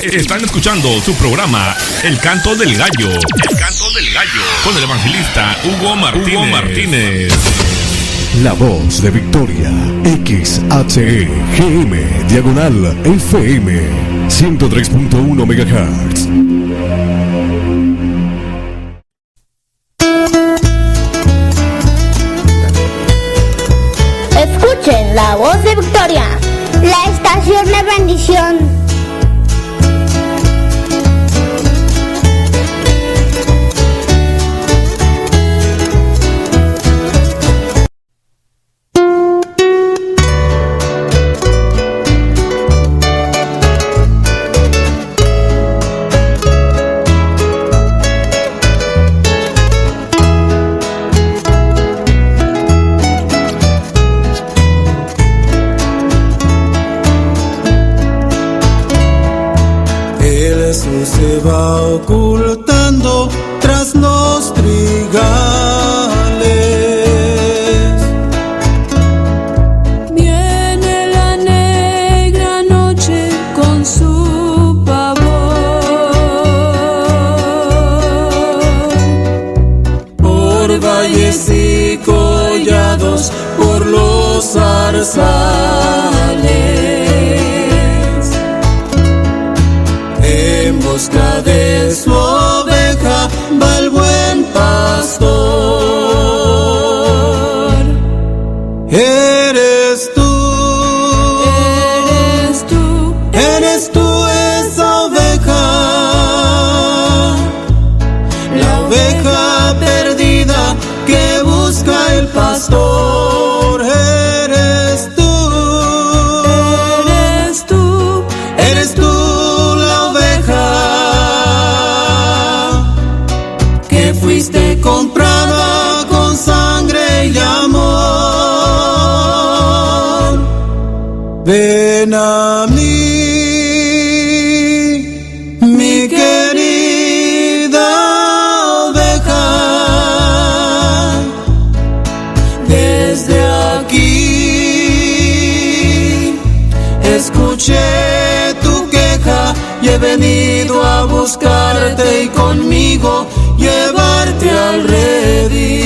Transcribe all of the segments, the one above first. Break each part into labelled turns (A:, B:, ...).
A: Están escuchando su programa El Canto del Gallo. El Canto del Gallo. Con el evangelista Hugo Martínez.
B: La voz de Victoria. XHEGM diagonal FM 103.1 MHz.
C: Escuchen la voz de Victoria, la estación de bendición.
D: Se va ocultando tras los trigales.
E: Viene la negra noche con su pavor.
D: Por valles y collados, por los zarzales. En busca de su oveja va el buen pastor. Eres tú esa oveja, la oveja perdida que busca el pastor. Eres tú. Fuiste comprada con sangre y amor. Ven a mí, mi querida oveja. Desde aquí escuché tu queja y he venido a buscarte y conmigo llevarte al redil.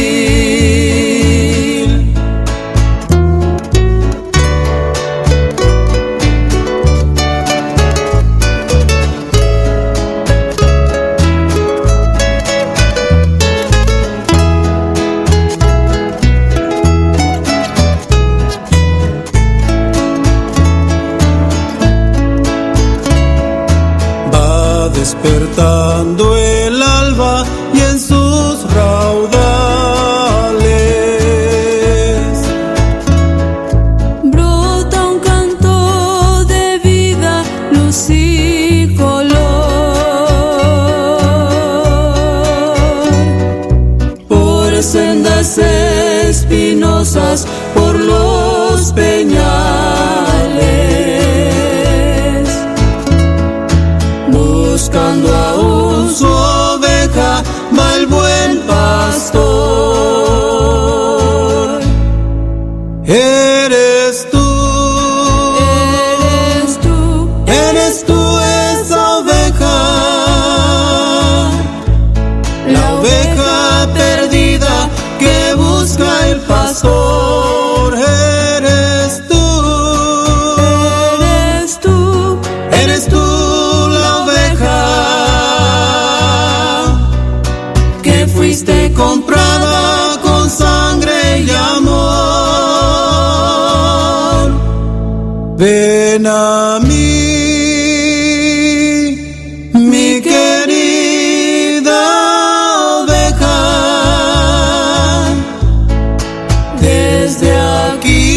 D: Va despertando el alba y en sus raudales
E: brota un canto de vida, luz y color.
D: por sendas espinosas, por los peñales, buscando aún su oveja va el buen pastor. Eres tú esa oveja, la oveja perdida que busca el pastor. Eres tú la oveja que fuiste comprada con sangre y amor. Ven a mí, mi querida oveja. Desde aquí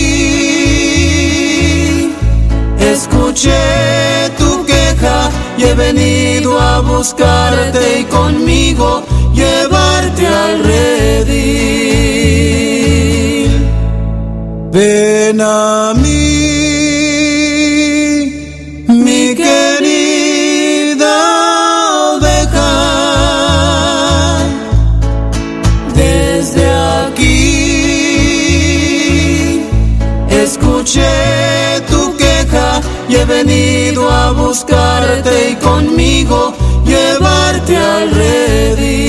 D: escuché tu queja y he venido a buscarte y conmigo llevarte al redil. Ven a mí, mi querida oveja. Desde aquí escuché tu queja y he venido a buscarte y conmigo llevarte al redil.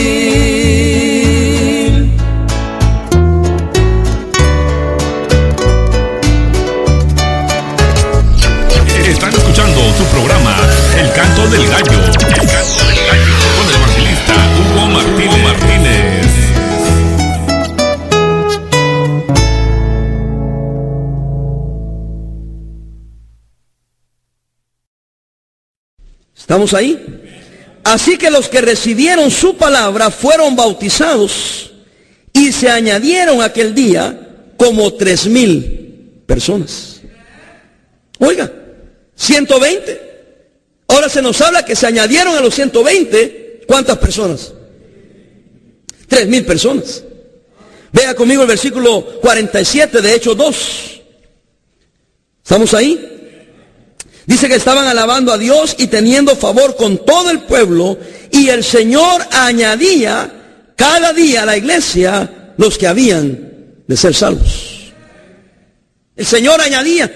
A: Están escuchando su programa El Canto del Gallo. El Canto del Gallo. Con el evangelista Hugo Martínez.
F: ¿Estamos ahí? Así que los que recibieron su palabra fueron bautizados y se añadieron aquel día como 3,000 personas. Oiga, 120. Ahora se nos habla que se añadieron a los 120, ¿cuántas personas? 3,000 personas. Vea conmigo el versículo 47 de Hechos 2. ¿Estamos ahí? Dice que estaban alabando a Dios y teniendo favor con todo el pueblo, y el Señor añadía cada día a la iglesia los que habían de ser salvos. El Señor añadía.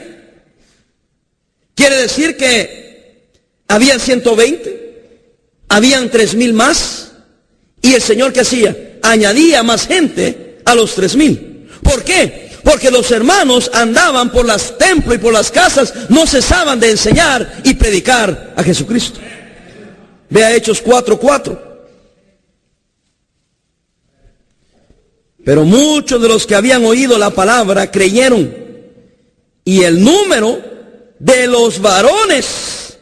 F: Quiere decir que habían 120, habían 3,000 más, y el Señor, ¿qué hacía? Añadía más gente a los 3,000. ¿Por qué? Porque los hermanos andaban por los templos y por las casas, no cesaban de enseñar y predicar a Jesucristo. Vea Hechos 4:4. Pero muchos de los que habían oído la palabra creyeron, y el número de los varones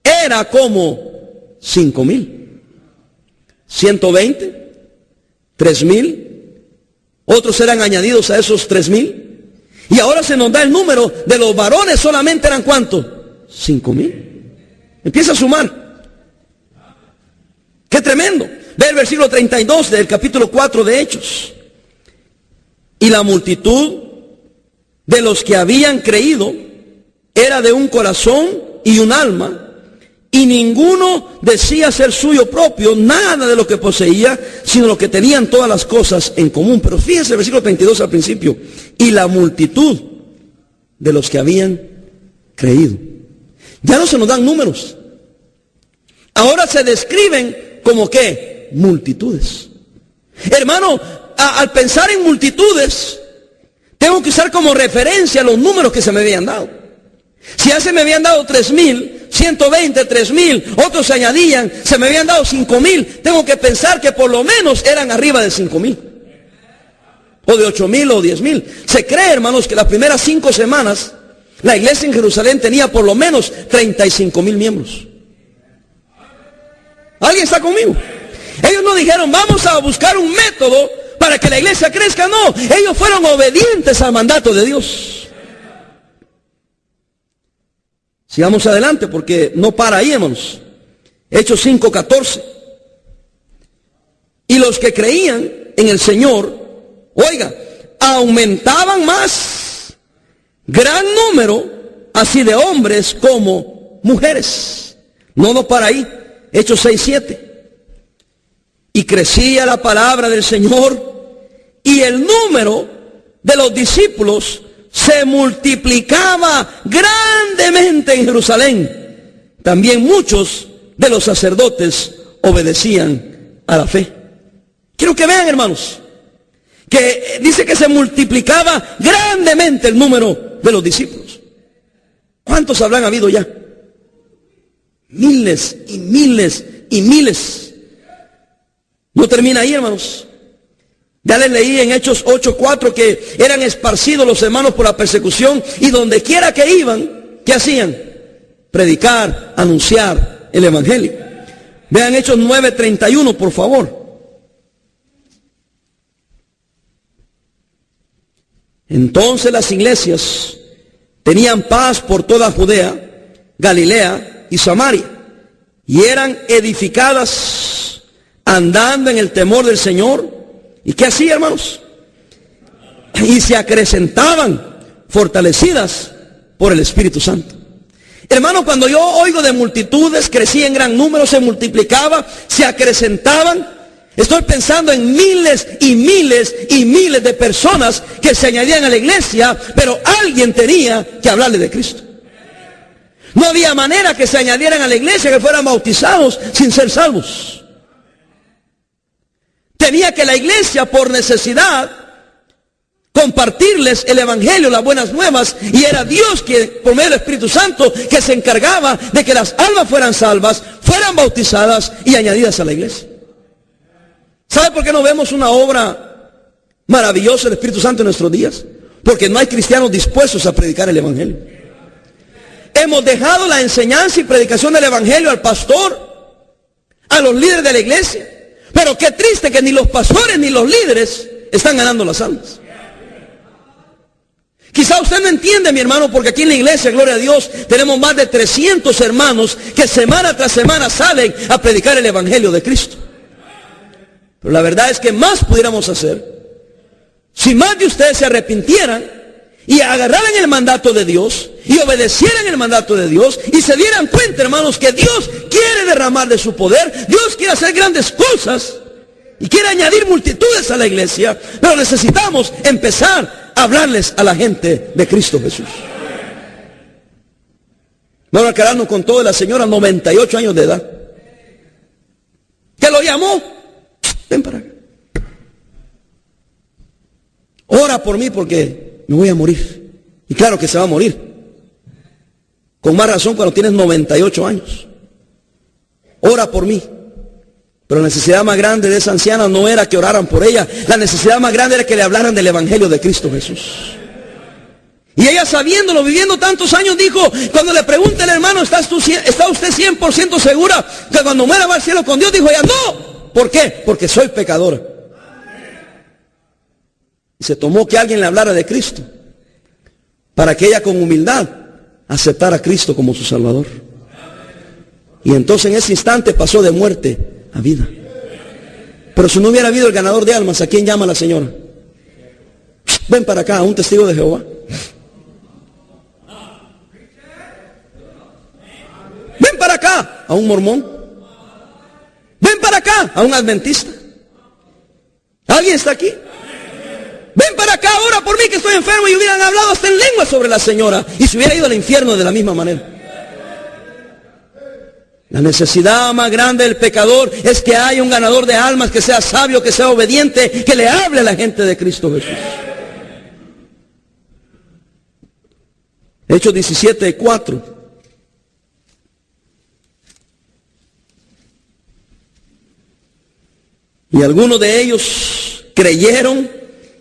F: era como 5,000. 120, 3,000. Otros eran añadidos a esos 3,000. Y ahora se nos da el número de los varones, solamente eran ¿cuánto? 5,000. Empieza a sumar. ¡Qué tremendo! Ve el versículo 32 del capítulo 4 de Hechos. Y la multitud de los que habían creído era de un corazón y un alma, y ninguno decía ser suyo propio nada de lo que poseía, sino lo que tenían todas las cosas en común. Pero fíjense el versículo 32 al principio. Y la multitud de los que habían creído. Ya no se nos dan números. Ahora se describen como ¿qué? Multitudes. Hermano, al pensar en multitudes, tengo que usar como referencia los números que se me habían dado. Si ya se me habían dado 3,000, 120, 3,000, otros se añadían, se me habían dado 5,000, tengo que pensar que por lo menos eran arriba de 5,000. O de 8,000 o 10,000. Se cree, hermanos, que las primeras 5 semanas, la iglesia en Jerusalén tenía por lo menos 35,000 miembros. ¿Alguien está conmigo? Ellos no dijeron, vamos a buscar un método para que la iglesia crezca. No, ellos fueron obedientes al mandato de Dios. Sigamos adelante porque no para ahí, hermanos. Hechos 5:14. Y los que creían en el Señor, oiga, aumentaban más, gran número, así de hombres como mujeres. No para ahí. Hechos 6:7. Y crecía la palabra del Señor, y el número de los discípulos se multiplicaba grandemente en Jerusalén. También muchos de los sacerdotes obedecían a la fe. Quiero que vean, hermanos, que dice que se multiplicaba grandemente el número de los discípulos. ¿Cuántos habrán habido ya? Miles y miles y miles. No termina ahí, hermanos. Ya les leí en Hechos 8:4 que eran esparcidos los hermanos por la persecución, y donde quiera que iban, ¿qué hacían? Predicar, anunciar el evangelio. Vean Hechos 9:31, por favor. Entonces las iglesias tenían paz por toda Judea, Galilea y Samaria, y eran edificadas andando en el temor del Señor. ¿Y qué hacía, hermanos? Y se acrecentaban, fortalecidas por el Espíritu Santo. Hermano, cuando yo oigo de multitudes, crecía en gran número, se multiplicaba, se acrecentaban, estoy pensando en miles y miles y miles de personas que se añadían a la iglesia, pero alguien tenía que hablarle de Cristo. No había manera que se añadieran a la iglesia, que fueran bautizados sin ser salvos. Tenía que la iglesia, por necesidad, compartirles el evangelio, las buenas nuevas, y era Dios que, por medio del Espíritu Santo, que se encargaba de que las almas fueran salvas, fueran bautizadas y añadidas a la iglesia. ¿Sabe por qué no vemos una obra maravillosa del Espíritu Santo en nuestros días? Porque no hay cristianos dispuestos a predicar el evangelio. Hemos dejado la enseñanza y predicación del evangelio al pastor, a los líderes de la iglesia. Pero qué triste que ni los pastores ni los líderes están ganando las almas. Quizá usted no entiende, mi hermano, porque aquí en la iglesia, gloria a Dios, tenemos más de 300 hermanos que semana tras semana salen a predicar el evangelio de Cristo. Pero la verdad es que más pudiéramos hacer si más de ustedes se arrepintieran y agarraran el mandato de Dios y obedecieran el mandato de Dios y se dieran cuenta, hermanos, que Dios quiere derramar de su poder, Dios quiere hacer grandes cosas y quiere añadir multitudes a la iglesia, pero necesitamos empezar a hablarles a la gente de Cristo Jesús. Vamos a quedarnos con todo de la señora, 98 años de edad, que lo llamó. Ven para acá. Ora por mí porque me voy a morir. Y claro que se va a morir. Con más razón cuando tienes 98 años. Ora por mí. Pero la necesidad más grande de esa anciana no era que oraran por ella. La necesidad más grande era que le hablaran del evangelio de Cristo Jesús. Y ella, sabiéndolo, viviendo tantos años, dijo, cuando le pregunta el hermano, ¿está usted 100% segura que cuando muera va al cielo con Dios? Dijo ella, no. ¿Por qué? Porque soy pecadora. Y se tomó que alguien le hablara de Cristo, para que ella con humildad aceptara a Cristo como su Salvador. Y entonces en ese instante pasó de muerte a vida. Pero si no hubiera habido el ganador de almas, ¿a quién llama la señora? Ven para acá, a un testigo de Jehová. Ven para acá, a un mormón. Ven para acá, a un adventista. ¿Alguien está aquí? Ven para acá, ora por mí que estoy enfermo, y hubieran hablado hasta en lengua sobre la señora y se hubiera ido al infierno de la misma manera. La necesidad más grande del pecador es que haya un ganador de almas que sea sabio, que sea obediente, que le hable a la gente de Cristo Jesús. Hechos 17:4. Y algunos de ellos creyeron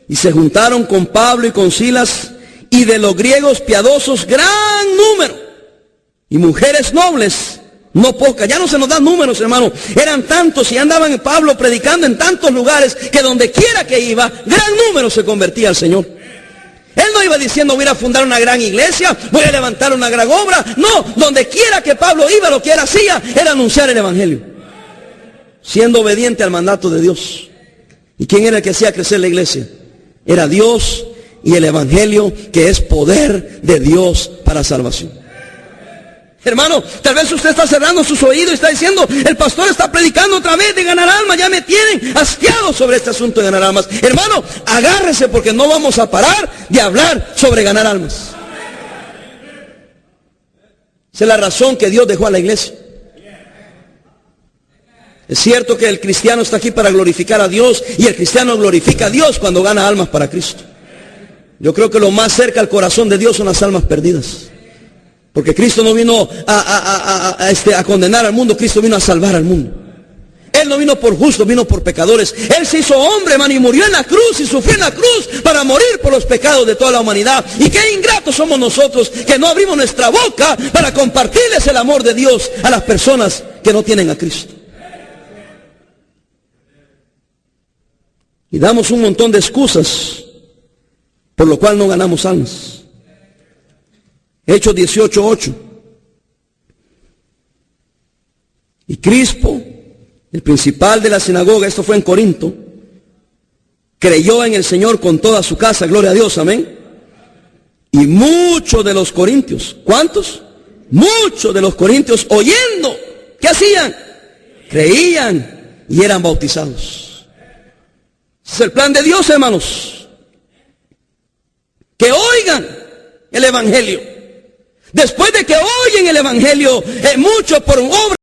F: y se juntaron con Pablo y con Silas, y de los griegos piadosos gran número, y mujeres nobles no pocas. Ya no se nos dan números, hermano. Eran tantos y andaban Pablo predicando en tantos lugares que donde quiera que iba, gran número se convertía al Señor. Él no iba diciendo voy a fundar una gran iglesia, voy a levantar una gran obra. No, donde quiera que Pablo iba, lo que él hacía era anunciar el evangelio, siendo obediente al mandato de Dios. ¿Y quién era el que hacía crecer la iglesia? Era Dios y el evangelio, que es poder de Dios para salvación. Hermano, tal vez usted está cerrando sus oídos y está diciendo, el pastor está predicando otra vez de ganar almas, ya me tienen hastiado sobre este asunto de ganar almas. Hermano, agárrese, porque no vamos a parar de hablar sobre ganar almas. Esa es la razón que Dios dejó a la iglesia. Es cierto que el cristiano está aquí para glorificar a Dios, y el cristiano glorifica a Dios cuando gana almas para Cristo. Yo creo que lo más cerca al corazón de Dios son las almas perdidas. Porque Cristo no vino a condenar al mundo, Cristo vino a salvar al mundo. Él no vino por justos, vino por pecadores. Él se hizo hombre, hermano, y murió en la cruz y sufrió en la cruz para morir por los pecados de toda la humanidad. Y qué ingratos somos nosotros que no abrimos nuestra boca para compartirles el amor de Dios a las personas que no tienen a Cristo. Y damos un montón de excusas por lo cual no ganamos almas. Hechos 18:8. Y Crispo, el principal de la sinagoga, esto fue en Corinto, creyó en el Señor con toda su casa, gloria a Dios, amén. Y muchos de los corintios, ¿cuántos? Muchos de los corintios, oyendo, ¿qué hacían? Creían y eran bautizados. Ese es el plan de Dios, hermanos. Que oigan el evangelio. Después de que oyen el Evangelio, muchos por obra